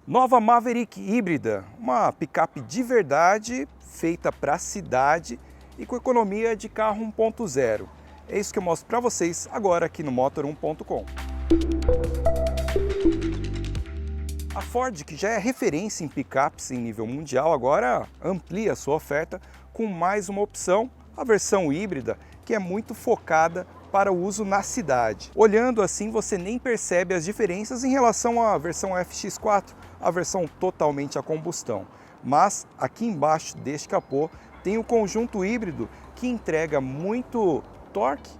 Nova Maverick híbrida, uma picape de verdade, feita para a cidade e com economia de carro 1.0. É isso que eu mostro para vocês agora aqui no Motor1.com. A Ford, que já é referência em picapes em nível mundial, agora amplia a sua oferta com mais uma opção, a versão híbrida, que é muito focada para o uso na cidade. Olhando assim, você nem percebe as diferenças em relação à versão FX4, a versão totalmente a combustão. Mas aqui embaixo deste capô tem o conjunto híbrido que entrega muito torque,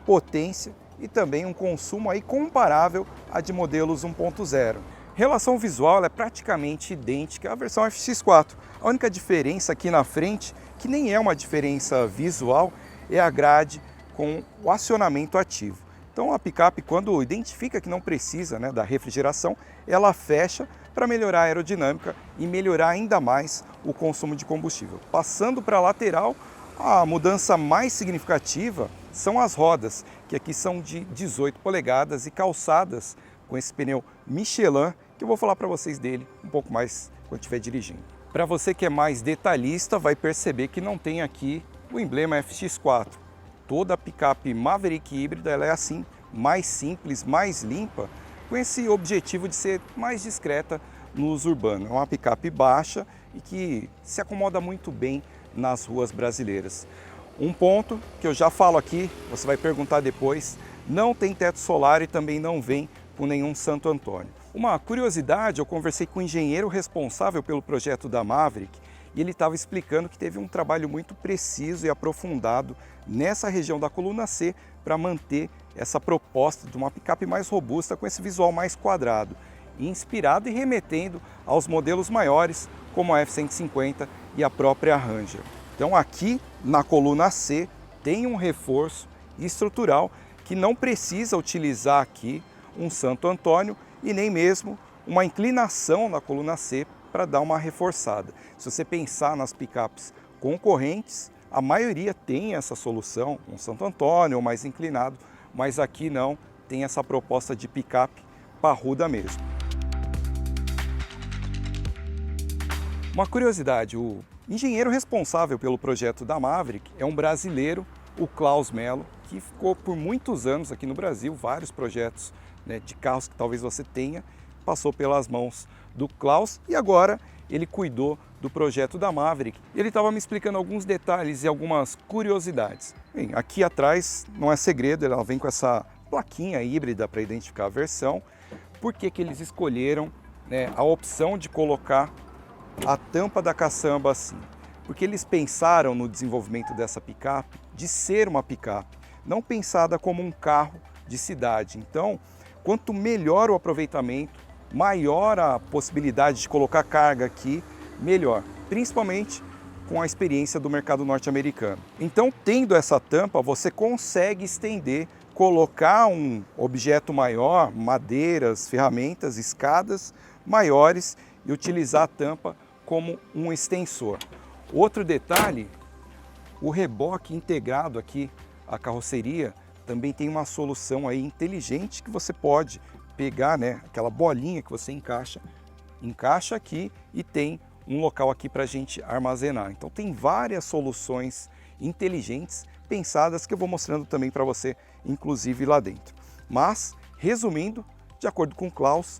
potência e também um consumo aí comparável a de modelos 1.0. Relação visual é praticamente idêntica à versão FX4. A única diferença aqui na frente, que nem é uma diferença visual, é a grade com o acionamento ativo. Então a picape, quando identifica que não precisa da refrigeração, ela fecha para melhorar a aerodinâmica e melhorar ainda mais o consumo de combustível. Passando para a lateral, a mudança mais significativa são as rodas, que aqui são de 18 polegadas e calçadas com esse pneu Michelin, que eu vou falar para vocês dele um pouco mais quando estiver dirigindo. Para você que é mais detalhista, vai perceber que não tem aqui o emblema FX4. Toda a picape Maverick híbrida ela é assim, mais simples, mais limpa, com esse objetivo de ser mais discreta no uso urbano. É uma picape baixa e que se acomoda muito bem nas ruas brasileiras. Um ponto que eu já falo aqui, você vai perguntar depois, não tem teto solar e também não vem com nenhum Santo Antônio. Uma curiosidade, eu conversei com o engenheiro responsável pelo projeto da Maverick e ele estava explicando que teve um trabalho muito preciso e aprofundado nessa região da coluna C para manter essa proposta de uma picape mais robusta com esse visual mais quadrado, inspirado e remetendo aos modelos maiores como a F-150 e a própria Ranger. Então aqui na coluna C tem um reforço estrutural que não precisa utilizar aqui um Santo Antônio e nem mesmo uma inclinação na coluna C para dar uma reforçada. Se você pensar nas picapes concorrentes, a maioria tem essa solução, um Santo Antônio ou mais inclinado, mas aqui não, tem essa proposta de picape parruda mesmo. Uma curiosidade, o engenheiro responsável pelo projeto da Maverick é um brasileiro, o Klaus Mello, que ficou por muitos anos aqui no Brasil, vários projetos de carros que talvez você tenha, passou pelas mãos do Klaus e agora ele cuidou do projeto da Maverick. Ele estava me explicando alguns detalhes e algumas curiosidades. Bem, aqui atrás não é segredo, ela vem com essa plaquinha híbrida para identificar a versão. Por que que eles escolheram a opção de colocar a tampa da caçamba assim? Porque eles pensaram no desenvolvimento dessa picape de ser uma picape, não pensada como um carro de cidade. Então, quanto melhor o aproveitamento, maior a possibilidade de colocar carga aqui, melhor, principalmente com a experiência do mercado norte-americano. Então, tendo essa tampa, você consegue estender, colocar um objeto maior, madeiras, ferramentas, escadas maiores e utilizar a tampa como um extensor. Outro detalhe, o reboque integrado aqui à carroceria também tem uma solução aí inteligente que você pode pegar, aquela bolinha que você encaixa aqui e tem um local aqui para a gente armazenar. Então tem várias soluções inteligentes pensadas que eu vou mostrando também para você, inclusive lá dentro. Mas, resumindo, de acordo com o Klaus,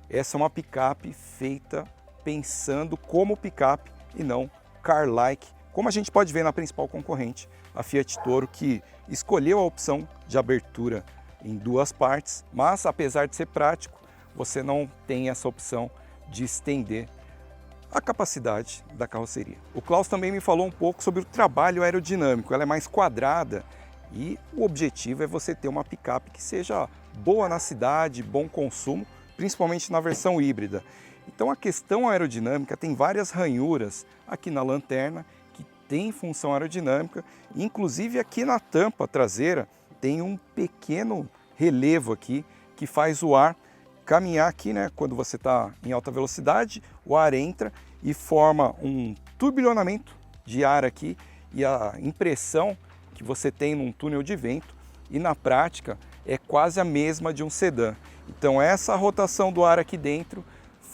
essa é uma picape feita pensando como picape e não car-like, como a gente pode ver na principal concorrente, a Fiat Toro, que escolheu a opção de abertura em duas partes, mas apesar de ser prático, você não tem essa opção de estender a capacidade da carroceria. O Klaus também me falou um pouco sobre o trabalho aerodinâmico, ela é mais quadrada e o objetivo é você ter uma picape que seja boa na cidade, bom consumo, principalmente na versão híbrida. Então a questão aerodinâmica tem várias ranhuras aqui na lanterna que tem função aerodinâmica, inclusive aqui na tampa traseira tem um pequeno relevo aqui que faz o ar caminhar aqui, quando você está em alta velocidade, o ar entra e forma um turbilhonamento de ar aqui e a impressão que você tem num túnel de vento e na prática é quase a mesma de um sedã. Então essa rotação do ar aqui dentro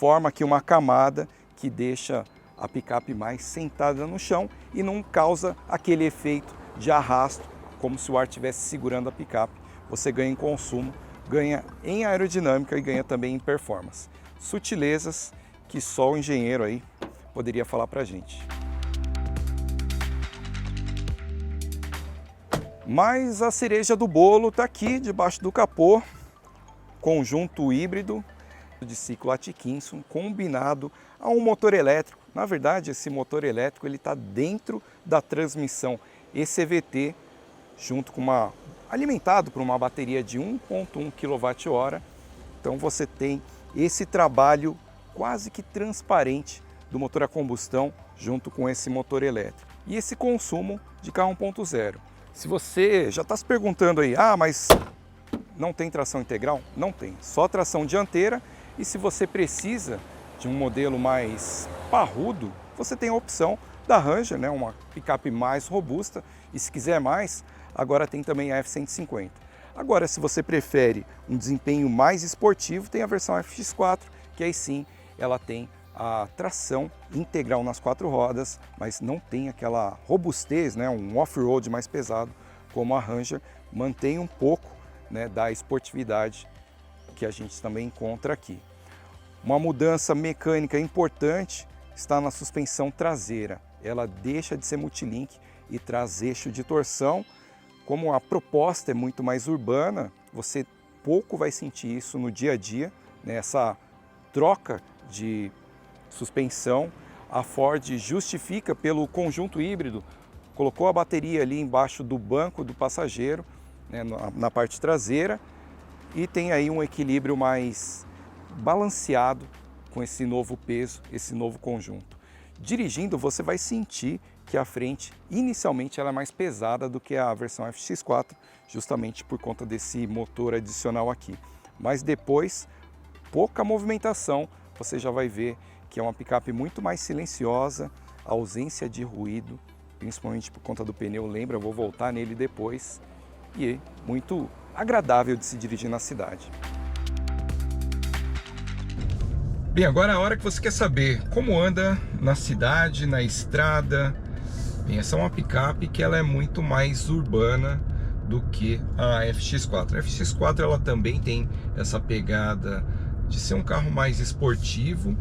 forma aqui uma camada que deixa a picape mais sentada no chão e não causa aquele efeito de arrasto, como se o ar estivesse segurando a picape. Você ganha em consumo, ganha em aerodinâmica e ganha também em performance. Sutilezas que só o engenheiro aí poderia falar pra gente. Mas a cereja do bolo está aqui debaixo do capô, conjunto híbrido de ciclo Atkinson combinado a um motor elétrico. Na verdade, esse motor elétrico ele está dentro da transmissão ECVT, junto com alimentado por uma bateria de 1,1 kWh. Então você tem esse trabalho quase que transparente do motor a combustão junto com esse motor elétrico. E esse consumo de carro 1.0. Se você já está se perguntando aí, mas não tem tração integral? Não tem, só tração dianteira. E se você precisa de um modelo mais parrudo, você tem a opção da Ranger, né? Uma picape mais robusta. E se quiser mais, agora tem também a F-150. Agora, se você prefere um desempenho mais esportivo, tem a versão FX4, que aí sim ela tem a tração integral nas 4 rodas, mas não tem aquela robustez, né, um off-road mais pesado como a Ranger, mantém um pouco, né, da esportividade que a gente também encontra aqui. Uma mudança mecânica importante está na suspensão traseira. Ela deixa de ser multilink e traz eixo de torção. Como a proposta é muito mais urbana, você pouco vai sentir isso no dia a dia, né, essa troca de suspensão. A Ford justifica pelo conjunto híbrido, colocou a bateria ali embaixo do banco do passageiro, né, na parte traseira, e tem aí um equilíbrio mais balanceado com esse novo peso, esse novo conjunto. Dirigindo, você vai sentir que a frente inicialmente ela é mais pesada do que a versão FX4, justamente por conta desse motor adicional aqui. Mas depois, pouca movimentação, você já vai ver que é uma picape muito mais silenciosa, ausência de ruído, principalmente por conta do pneu, lembra, eu vou voltar nele depois, e é muito agradável de se dirigir na cidade. Bem, agora é a hora que você quer saber como anda na cidade, na estrada. Bem, essa é uma picape que ela é muito mais urbana do que a FX4. A FX4 ela também tem essa pegada de ser um carro mais esportivo,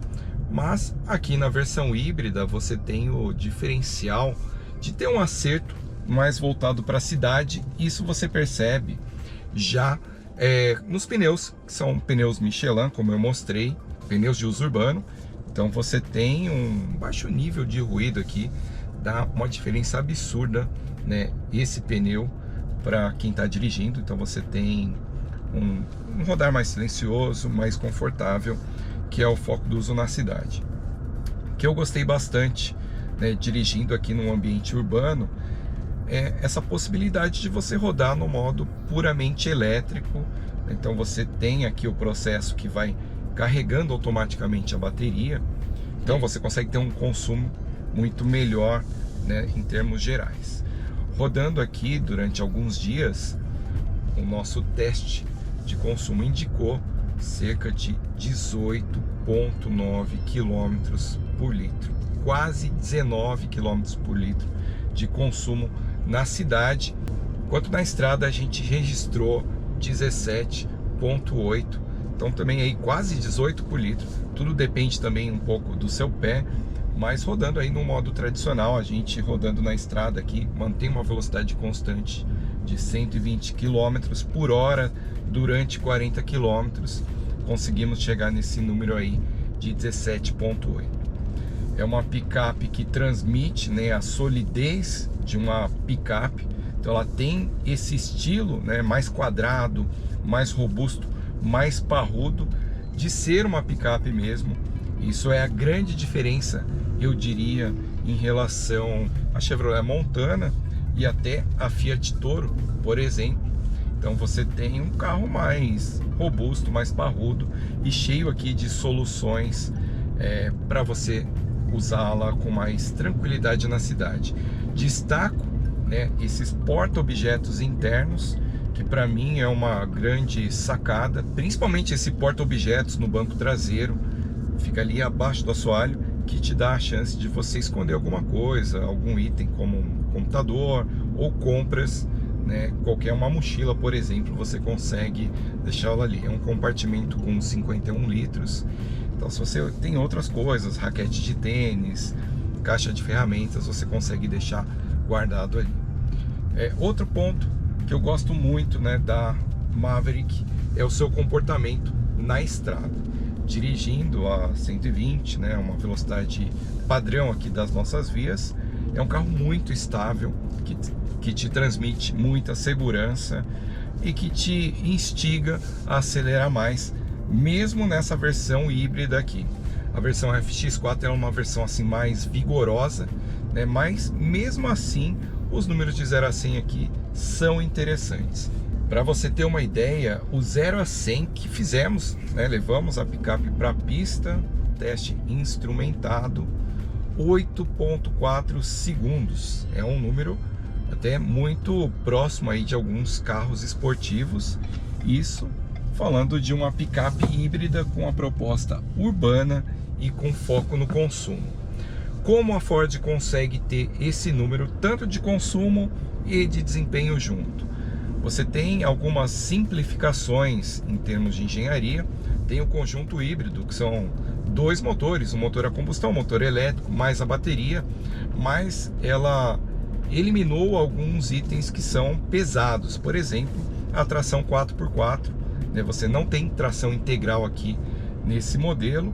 mas aqui na versão híbrida você tem o diferencial de ter um acerto mais voltado para a cidade. Isso você percebe já nos pneus, que são pneus Michelin, como eu mostrei, pneus de uso urbano. Então você tem um baixo nível de ruído aqui, dá uma diferença absurda, né, esse pneu para quem está dirigindo. Então você tem um rodar mais silencioso, mais confortável, que é o foco do uso na cidade. Que eu gostei bastante, né, dirigindo aqui num ambiente urbano, é essa possibilidade de você rodar no modo puramente elétrico. Então você tem aqui o processo que vai carregando automaticamente a bateria, então você consegue ter um consumo muito melhor, né, em termos gerais. Rodando aqui durante alguns dias, o nosso teste de consumo indicou cerca de 18,9 km por litro, quase 19 km por litro de consumo na cidade, enquanto na estrada a gente registrou 17,8, então também aí quase 18 por litro. Tudo depende também um pouco do seu pé, mas rodando aí no modo tradicional, a gente rodando na estrada aqui mantém uma velocidade constante de 120 km por hora durante 40 km, conseguimos chegar nesse número aí de 17,8. É uma picape que transmite, né, a solidez de uma picape, então ela tem esse estilo, né, mais quadrado, mais robusto, mais parrudo, de ser uma picape mesmo. Isso é a grande diferença, eu diria, em relação à Chevrolet Montana e até a Fiat Toro, por exemplo. Então você tem um carro mais robusto, mais parrudo e cheio aqui de soluções para você usá-la com mais tranquilidade na cidade. Destaco, né, esses porta-objetos internos, que para mim é uma grande sacada, principalmente esse porta-objetos no banco traseiro. fica ali abaixo do assoalho, que te dá a chance de você esconder alguma coisa, algum item como um computador ou compras, né? Qualquer uma mochila, por exemplo, você consegue deixá-la ali. É um compartimento com 51 litros. Então, se você tem outras coisas, raquete de tênis, caixa de ferramentas, você consegue deixar guardado ali. Outro ponto que eu gosto muito, né, da Maverick é o seu comportamento na estrada. Dirigindo a 120, né, uma velocidade padrão aqui das nossas vias, é um carro muito estável, que te transmite muita segurança e que te instiga a acelerar mais, mesmo nessa versão híbrida aqui. A versão FX4 é uma versão assim mais vigorosa, né, mas mesmo assim os números de 0 a 100 aqui são interessantes. Para você ter uma ideia, o 0 a 100 que fizemos, né, levamos a picape para a pista, teste instrumentado, 8,4 segundos. É um número até muito próximo aí de alguns carros esportivos. Isso falando de uma picape híbrida com a proposta urbana e com foco no consumo. Como a Ford consegue ter esse número tanto de consumo e de desempenho junto? Você tem algumas simplificações em termos de engenharia. Tem o conjunto híbrido, que são dois motores, um motor a combustão, um motor elétrico, mais a bateria, mas ela eliminou alguns itens que são pesados. Por exemplo, a tração 4x4, né? Você não tem tração integral aqui nesse modelo,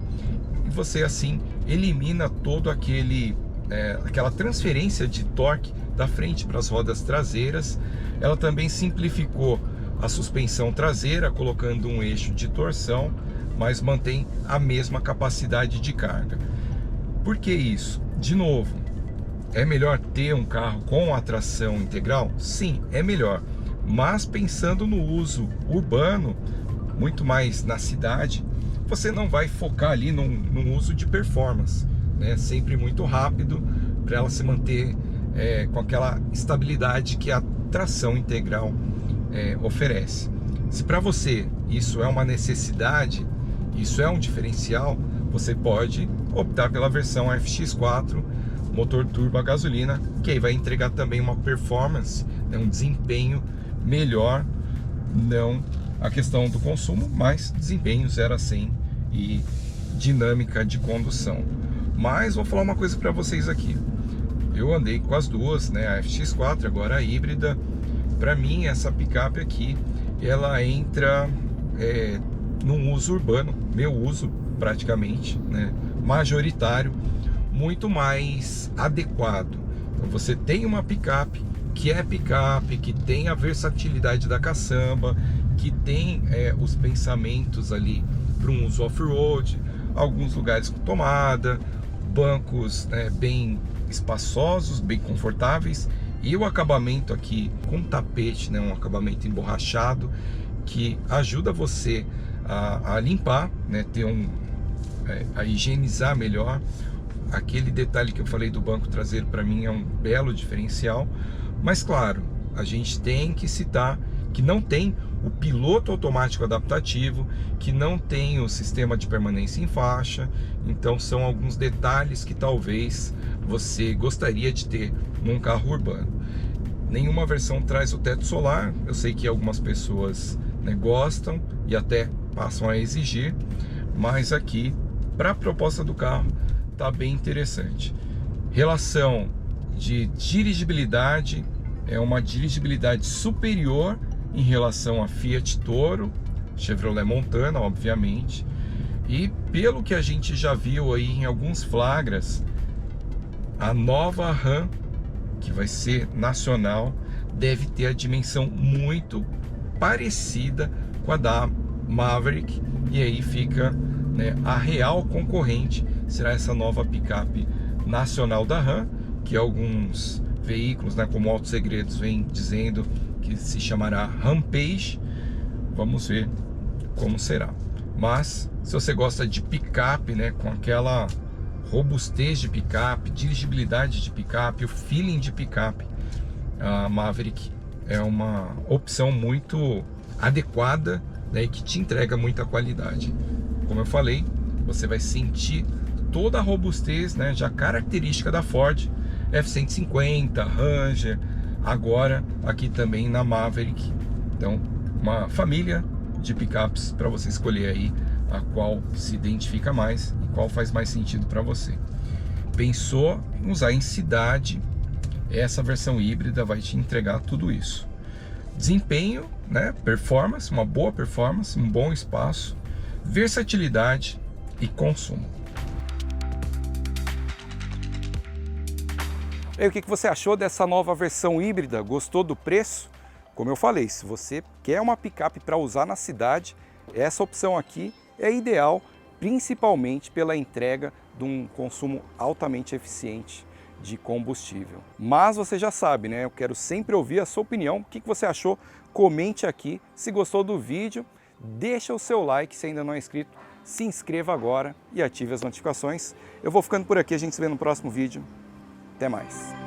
e você assim elimina todo aquela transferência de torque da frente para as rodas traseiras. Ela também simplificou a suspensão traseira, colocando um eixo de torção, mas mantém a mesma capacidade de carga. Por que isso? De novo, é melhor ter um carro com a tração integral? Sim, é melhor. Mas pensando no uso urbano, muito mais na cidade, você não vai focar ali num uso de performance, né? Sempre muito rápido, para ela se manter com aquela estabilidade que a tração integral oferece. Se para você isso é uma necessidade, isso é um diferencial, você pode optar pela versão FX4, motor turbo a gasolina, que aí vai entregar também uma performance, né, um desempenho melhor, não a questão do consumo, mas desempenho 0 a 100 e dinâmica de condução. Mas vou falar uma coisa para vocês aqui. Eu andei com as duas, né, a FX4, agora a híbrida. Para mim, essa picape aqui, ela entra num uso urbano, meu uso praticamente, né, majoritário, muito mais adequado. Então, você tem uma picape, que tem a versatilidade da caçamba, que tem os pensamentos ali para um uso off-road, alguns lugares com tomada, bancos bem espaçosos, bem confortáveis, e o acabamento aqui com tapete, né, um acabamento emborrachado que ajuda você a limpar, né, a higienizar melhor. Aquele detalhe que eu falei do banco traseiro, para mim é um belo diferencial. Mas claro, a gente tem que citar que não tem o piloto automático adaptativo, que não tem o sistema de permanência em faixa. Então são alguns detalhes que talvez você gostaria de ter num carro urbano. Nenhuma versão traz o teto solar. Eu sei que algumas pessoas, né, gostam e até passam a exigir, mas aqui, para a proposta do carro, tá bem interessante. Relação de dirigibilidade, é uma dirigibilidade superior em relação a Fiat Toro, Chevrolet Montana, obviamente. E pelo que a gente já viu aí em alguns flagras, a nova Ram, que vai ser nacional, deve ter a dimensão muito parecida com a da Maverick, e aí fica, né, a real concorrente será essa nova picape nacional da Ram, que alguns veículos, né, como Auto Segredos, vem dizendo que se chamará Rampage. Vamos ver como será. Mas se você gosta de picape, né, com aquela robustez de picape, dirigibilidade de picape, o feeling de picape, a Maverick é uma opção muito adequada, né, e que te entrega muita qualidade. Como eu falei, você vai sentir toda a robustez, né, já característica da Ford F-150, Ranger, agora aqui também na Maverick. Então, uma família de picapes para você escolher aí a qual se identifica mais e qual faz mais sentido para você. Pensou em usar em cidade, essa versão híbrida vai te entregar tudo isso. Desempenho, né, performance, uma boa performance, um bom espaço, versatilidade e consumo. E o que você achou dessa nova versão híbrida? Gostou do preço? Como eu falei, se você quer uma picape para usar na cidade, essa opção aqui é ideal, principalmente pela entrega de um consumo altamente eficiente de combustível. Mas você já sabe, né? Eu quero sempre ouvir a sua opinião. O que você achou? Comente aqui. Se gostou do vídeo, deixa o seu like. Se ainda não é inscrito, se inscreva agora e ative as notificações. Eu vou ficando por aqui, a gente se vê no próximo vídeo. Até mais!